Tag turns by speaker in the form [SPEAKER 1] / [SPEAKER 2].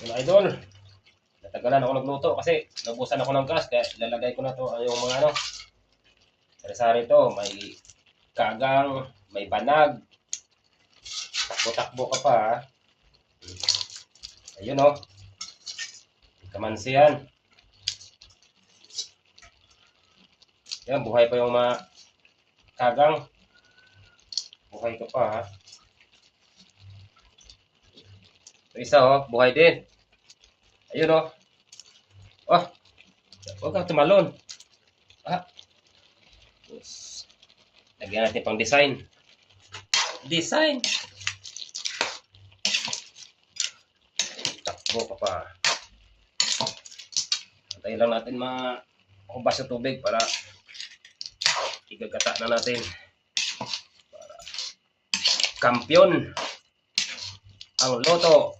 [SPEAKER 1] Mga idol, natagalan ako nagluto kasi nabusan ako ng gas kaya lalagay ko na to yung mga ano. Sari-sari to, may kagang, may banag. Takbo-takbo ka pa ha. Ayun oh. Kamansiyan. Yan, buhay pa yung mga kagang. Buhay ka pa ha. Ito isa oh, buhay din. Ayun oh. Oh, huwag kang tumalon. Ah. Lagyan natin pang design. Design. Takbo ka pa. Antayin lang natin mahubas sa tubig para igagata na natin. Para kampiyon ang loto.